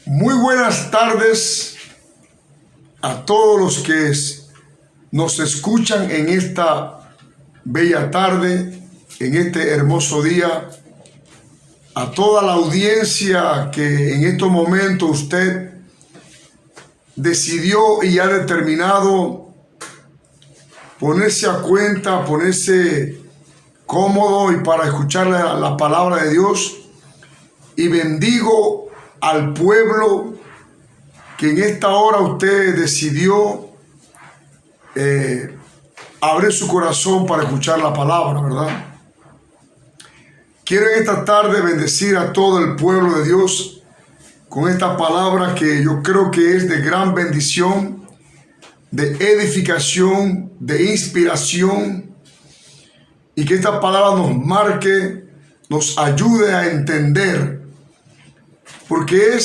Muy buenas tardes a todos los que nos escuchan en esta bella tarde, en este hermoso día, a toda la audiencia que en estos momentos usted decidió y ha determinado ponerse a cuenta, ponerse cómodo y para escuchar la palabra de Dios. Y bendigo al pueblo que en esta hora usted decidió abrir su corazón para escuchar la palabra, ¿verdad? Quiero en esta tarde bendecir a todo el pueblo de Dios con esta palabra que yo creo que es de gran bendición, de edificación, de inspiración, y que esta palabra nos marque, nos ayude a entender, porque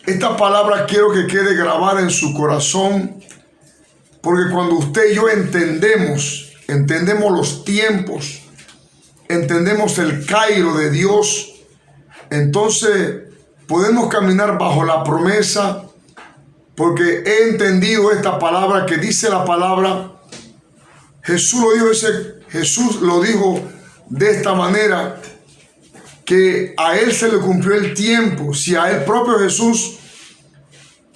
esta palabra quiero que quede grabada en su corazón, porque cuando usted y yo entendemos los tiempos, entendemos el Cairo de Dios, entonces podemos caminar bajo la promesa, porque he entendido esta palabra que dice la palabra. Jesús lo dijo de esta manera, que a él se le cumplió el tiempo. Si a él propio Jesús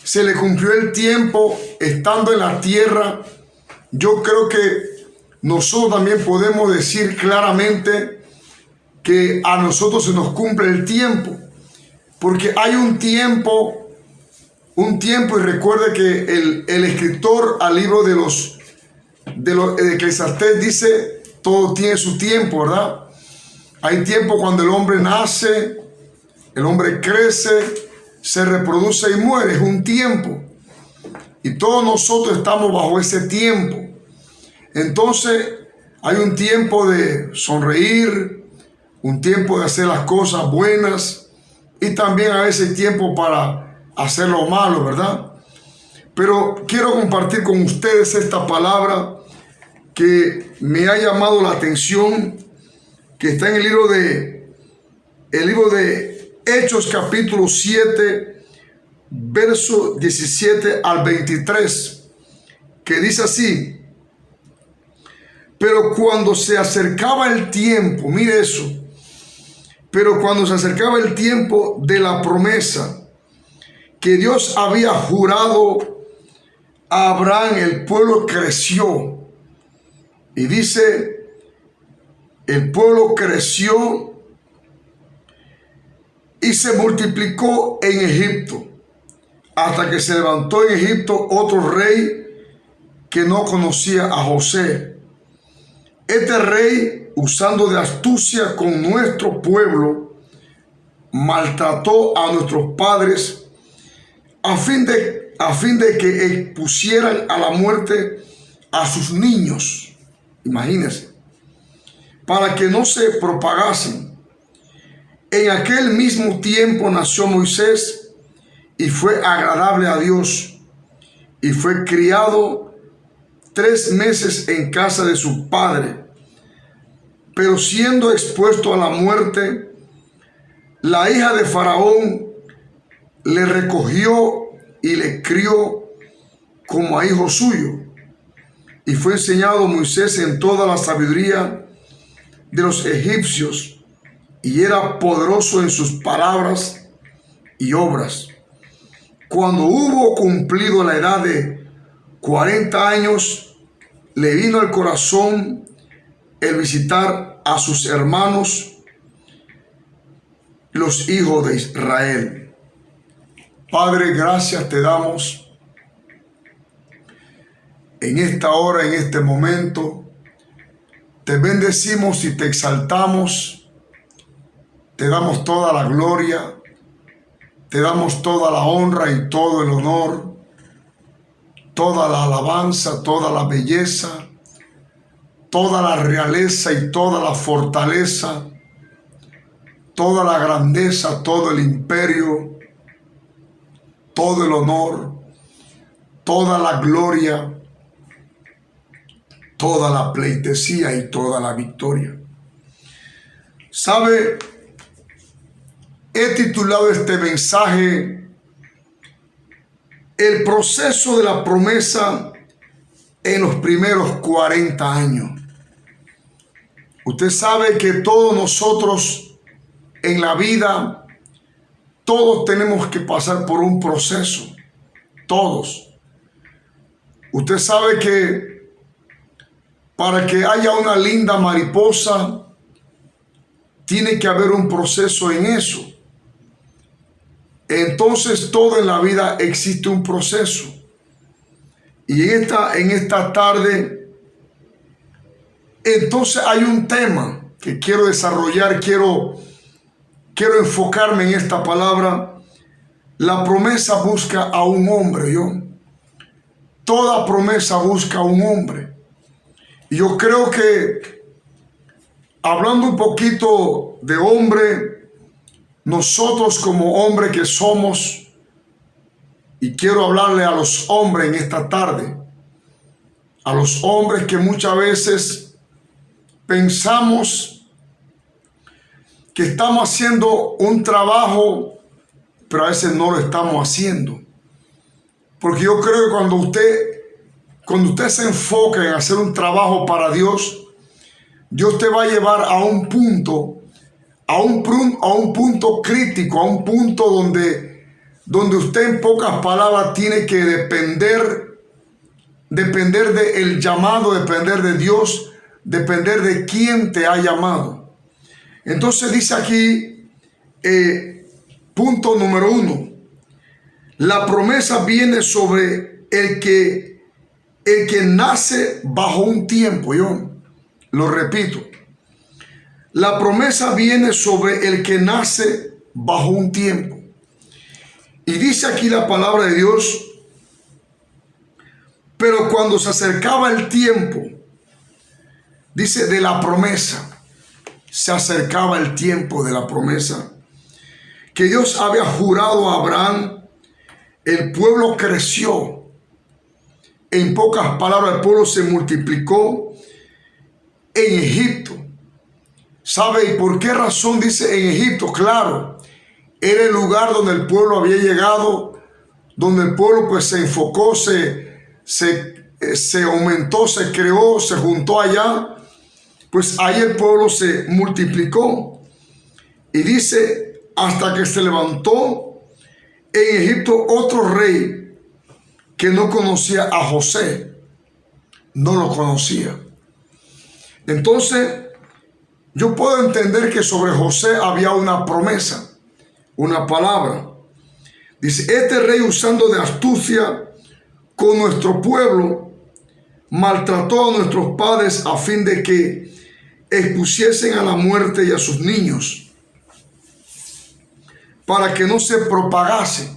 se le cumplió el tiempo estando en la tierra, yo creo que nosotros también podemos decir claramente que a nosotros se nos cumple el tiempo, porque hay un tiempo, y recuerde que el escritor al libro de Eclesiastés dice, todo tiene su tiempo, ¿verdad? Hay tiempo cuando el hombre nace, el hombre crece, se reproduce y muere, es un tiempo. Y todos nosotros estamos bajo ese tiempo. Entonces, hay un tiempo de sonreír, un tiempo de hacer las cosas buenas, y también a veces tiempo para hacer lo malo, ¿verdad? Pero quiero compartir con ustedes esta palabra que me ha llamado la atención, que está en el libro de Hechos capítulo 7, verso 17 al 23, que dice así: pero cuando se acercaba el tiempo, mire eso, pero cuando se acercaba el tiempo de la promesa que Dios había jurado a Abraham, el pueblo creció. Y dice, el pueblo creció y se multiplicó en Egipto, hasta que se levantó en Egipto otro rey que no conocía a José. Este rey, usando de astucia con nuestro pueblo, maltrató a nuestros padres a fin de que expusieran a la muerte a sus niños. Imagínense, para que no se propagasen. En aquel mismo tiempo nació Moisés y fue agradable a Dios, y fue criado 3 meses en casa de su padre. Pero siendo expuesto a la muerte, la hija de Faraón le recogió y le crió como a hijo suyo. Y fue enseñado Moisés en toda la sabiduría de los egipcios, y era poderoso en sus palabras y obras. Cuando hubo cumplido la edad de 40 años, le vino al corazón el visitar a sus hermanos, los hijos de Israel. Padre, gracias te damos en esta hora, en este momento. Te bendecimos y te exaltamos. Te damos toda la gloria, te damos toda la honra y todo el honor, toda la alabanza, toda la belleza, toda la realeza y toda la fortaleza, toda la grandeza, todo el imperio, todo el honor, toda la gloria, toda la pleitesía y toda la victoria. ¿Sabe? He titulado este mensaje el proceso de la promesa en los primeros 40 años. Usted sabe que todos nosotros en la vida, todos tenemos que pasar por un proceso. Todos. Usted sabe que para que haya una linda mariposa, tiene que haber un proceso en eso. Entonces, todo en la vida existe un proceso. Y en esta tarde, entonces hay un tema que quiero desarrollar, quiero enfocarme en esta palabra. La promesa busca a un hombre, Toda promesa busca a un hombre. Y yo creo que, hablando un poquito de hombre, nosotros como hombre que somos, y quiero hablarle a los hombres en esta tarde, a los hombres que muchas veces pensamos que estamos haciendo un trabajo, pero a veces no lo estamos haciendo. Porque yo creo que cuando usted se enfoca en hacer un trabajo para Dios, Dios te va a llevar a un punto, a un punto crítico, a un punto donde usted, en pocas palabras, tiene que depender del llamado, depender de Dios, depender de quién te ha llamado. Entonces dice aquí, punto número 1, la promesa viene sobre el que nace bajo un tiempo. Yo lo repito, la promesa viene sobre el que nace bajo un tiempo. Y dice aquí la palabra de Dios, pero cuando se acercaba el tiempo, dice de la promesa, se acercaba el tiempo de la promesa, que Dios había jurado a Abraham, el pueblo creció. En pocas palabras, el pueblo se multiplicó en Egipto. ¿Sabe? ¿Y por qué razón dice en Egipto? Claro, era el lugar donde el pueblo había llegado, donde el pueblo pues se enfocó, se aumentó, se creó, se juntó allá. Pues ahí el pueblo se multiplicó. Y dice, hasta que se levantó en Egipto otro rey que no conocía a José. No lo conocía. Entonces, yo puedo entender que sobre José había una promesa, una palabra. Dice, este rey, usando de astucia con nuestro pueblo, maltrató a nuestros padres a fin de que expusiesen a la muerte y a sus niños, para que no se propagase.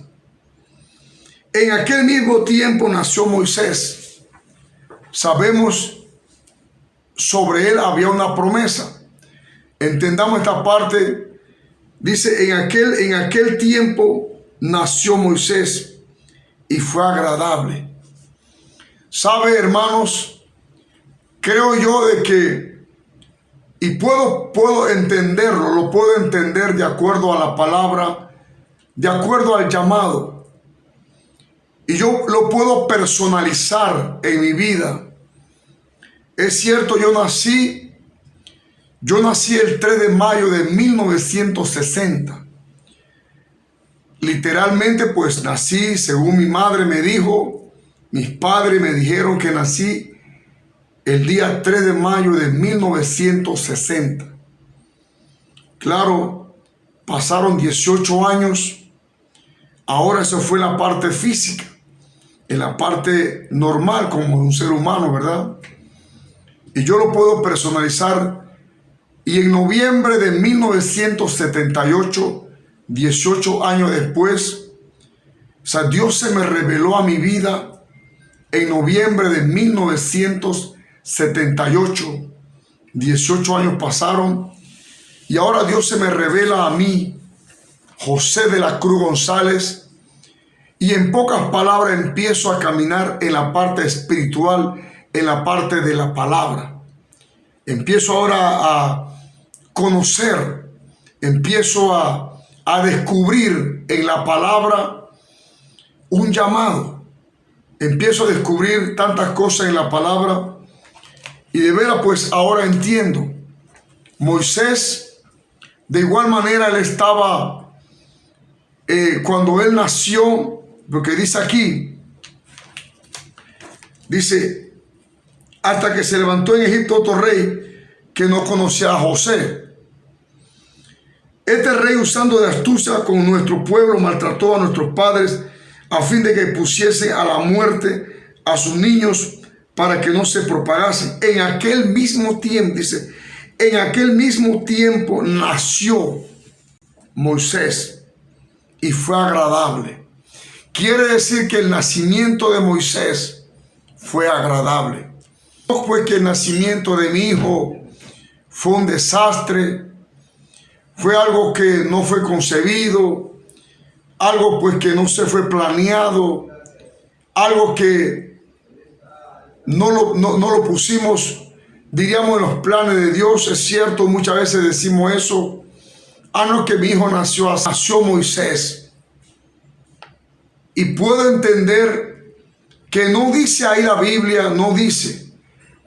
En aquel mismo tiempo nació Moisés. Sabemos, sobre él había una promesa. Entendamos esta parte. Dice, en aquel tiempo nació Moisés y fue agradable. ¿Sabe, hermanos? Creo yo de que, y puedo entenderlo, lo puedo entender de acuerdo a la palabra, de acuerdo al llamado. Y yo lo puedo personalizar en mi vida. Es cierto, yo nací el 3 de mayo de 1960. Literalmente, pues nací, según mi madre me dijo, mis padres me dijeron que nací el día 3 de mayo de 1960. Claro, pasaron 18 años. Ahora eso fue la parte física, en la parte normal como un ser humano, ¿verdad? Y yo lo puedo personalizar. Y en noviembre de 1978, 18 años después, Dios se me reveló a mi vida en noviembre de 1978. 18 años pasaron y ahora Dios se me revela a mí, José de la Cruz González, y en pocas palabras empiezo a caminar en la parte espiritual, en la parte de la palabra. Empiezo ahora a conocer, empiezo a descubrir en la palabra un llamado. empiezo a descubrir tantas cosas en la palabra y de veras pues ahora entiendo. Moisés, de igual manera él estaba, cuando él nació, porque dice aquí, dice, hasta que se levantó en Egipto otro rey que no conocía a José. Este rey, usando de astucia con nuestro pueblo, maltrató a nuestros padres a fin de que pusiesen a la muerte a sus niños para que no se propagasen. En aquel mismo tiempo, dice, en aquel mismo tiempo nació Moisés y fue agradable. Quiere decir que el nacimiento de Moisés fue agradable. No fue que el nacimiento de mi hijo fue un desastre, fue algo que no fue concebido, algo pues que no se fue planeado, algo que no lo pusimos, diríamos, en los planes de Dios. Es cierto, muchas veces decimos eso. No, que mi hijo nació Moisés. Y puedo entender que no dice ahí la Biblia, no dice,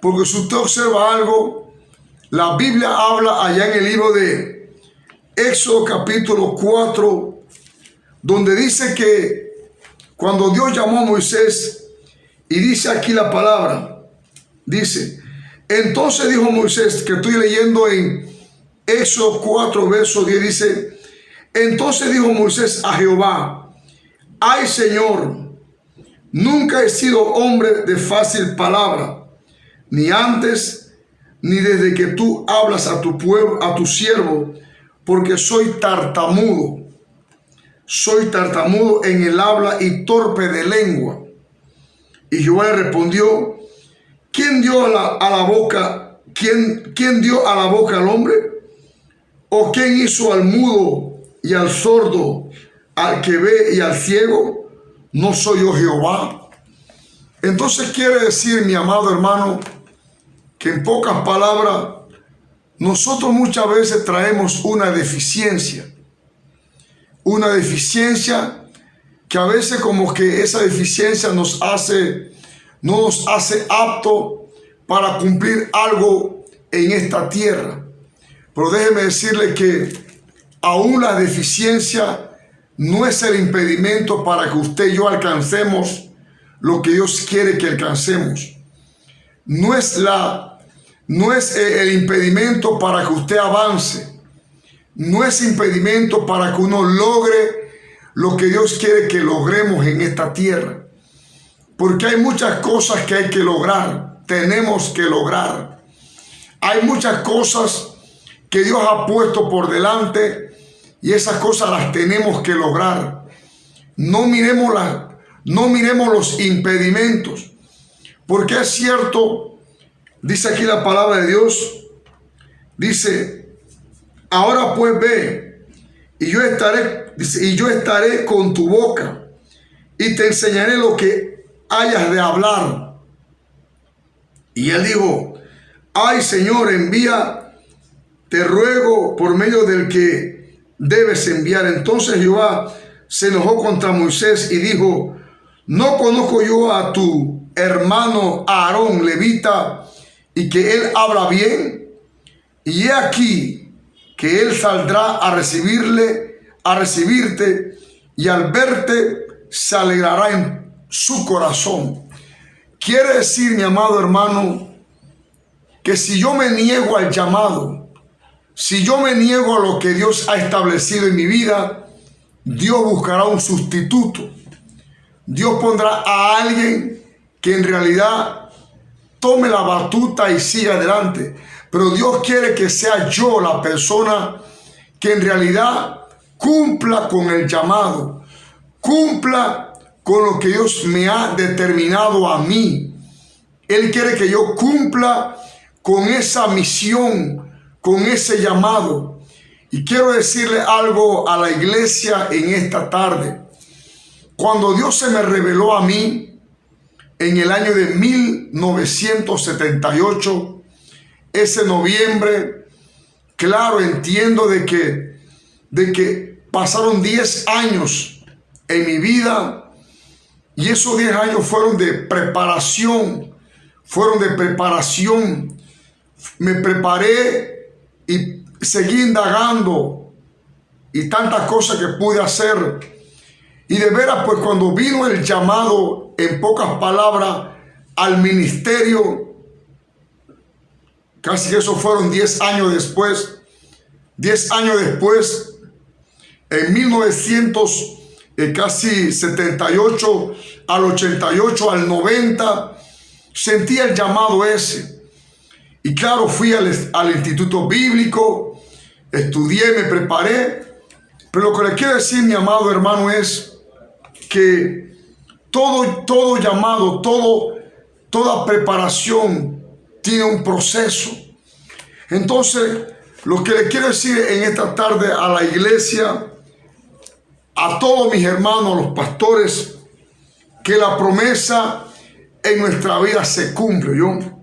porque si usted observa algo, la Biblia habla allá en el libro de Éxodo capítulo 4, donde dice que cuando Dios llamó a Moisés, y dice aquí la palabra, dice, entonces dijo Moisés, que estoy leyendo en Éxodo 4, verso 10, dice, entonces dijo Moisés a Jehová, ay Señor, nunca he sido hombre de fácil palabra, ni antes, ni desde que tú hablas a tu pueblo, a tu siervo, porque soy tartamudo en el habla y torpe de lengua. Y Jehová le respondió, ¿quién dio a la boca al hombre? ¿O quién hizo al mudo y al sordo, al que ve y al ciego? ¿No soy yo Jehová? Entonces quiere decir, mi amado hermano, que en pocas palabras, nosotros muchas veces traemos una deficiencia que a veces como que esa deficiencia no nos hace apto para cumplir algo en esta tierra. Pero déjeme decirle que aún la deficiencia no es el impedimento para que usted y yo alcancemos lo que Dios quiere que alcancemos. No es el impedimento para que usted avance. No es impedimento para que uno logre lo que Dios quiere que logremos en esta tierra. Porque hay muchas cosas que hay que lograr, tenemos que lograr. Hay muchas cosas que Dios ha puesto por delante y esas cosas las tenemos que lograr. No miremos los impedimentos, porque es cierto, dice aquí la palabra de Dios, dice, ahora pues ve, y yo estaré con tu boca, y te enseñaré lo que hayas de hablar. Y él dijo, ay Señor, envía, te ruego, por medio del que debes enviar. Entonces Jehová se enojó contra Moisés y dijo, ¿no conozco yo a tu hermano Aarón, levita, y que él habla bien? Y he aquí que él saldrá a recibirte, y al verte se alegrará en su corazón. Quiere decir, mi amado hermano, que si yo me niego al llamado, si yo me niego a lo que Dios ha establecido en mi vida, Dios buscará un sustituto. Dios pondrá a alguien que en realidad tome la batuta y siga adelante. Pero Dios quiere que sea yo la persona que en realidad cumpla con el llamado, cumpla con lo que Dios me ha determinado a mí. Él quiere que yo cumpla con esa misión, con ese llamado. Y quiero decirle algo a la iglesia en esta tarde. Cuando Dios se me reveló a mí en el año de 1978, ese noviembre, claro, entiendo de que pasaron 10 años en mi vida Y esos 10 años fueron de preparación, Me preparé y seguí indagando y tantas cosas que pude hacer. Y de veras, pues cuando vino el llamado, en pocas palabras, al ministerio, casi que eso fueron 10 años después. 10 años después, en 1978, al 88, al 90, sentí el llamado ese. Y claro, fui al instituto bíblico, estudié, me preparé. Pero lo que le quiero decir, mi amado hermano, es que todo llamado, toda preparación tiene un proceso. Entonces, lo que le quiero decir en esta tarde a la iglesia, a todos mis hermanos, los pastores, que la promesa en nuestra vida se cumple.